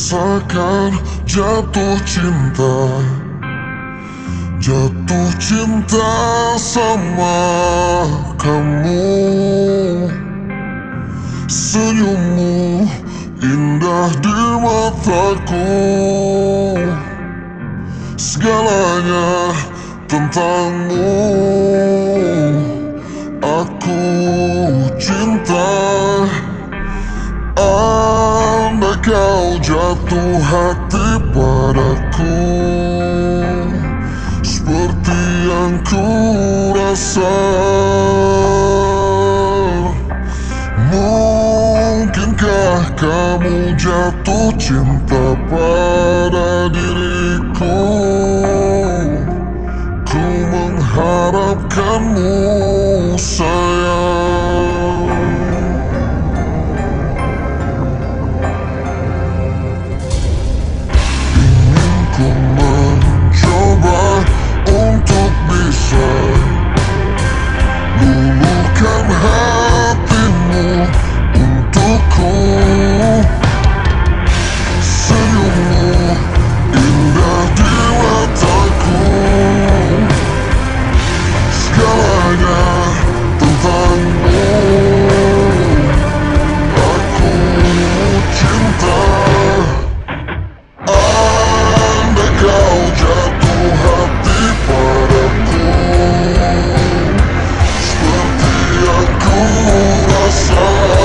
merasakan jatuh cinta. Jatuh cinta sama kamu. Senyummu indah di mataku. Segalanya tentangmu aku cinta. Andai kau jatuh hati padaku, seperti yang ku rasa. Mungkinkah kamu jatuh cinta pada diriku? Ku mengharapkanmu, sayang. Ingin ku mencoba untuk bisa luluhkan hatimu untukku. Senyummu indah di mataku. Segalanya tentangmu aku cinta. Andai kau jatuh hati padaku, seperti yang ku rasa.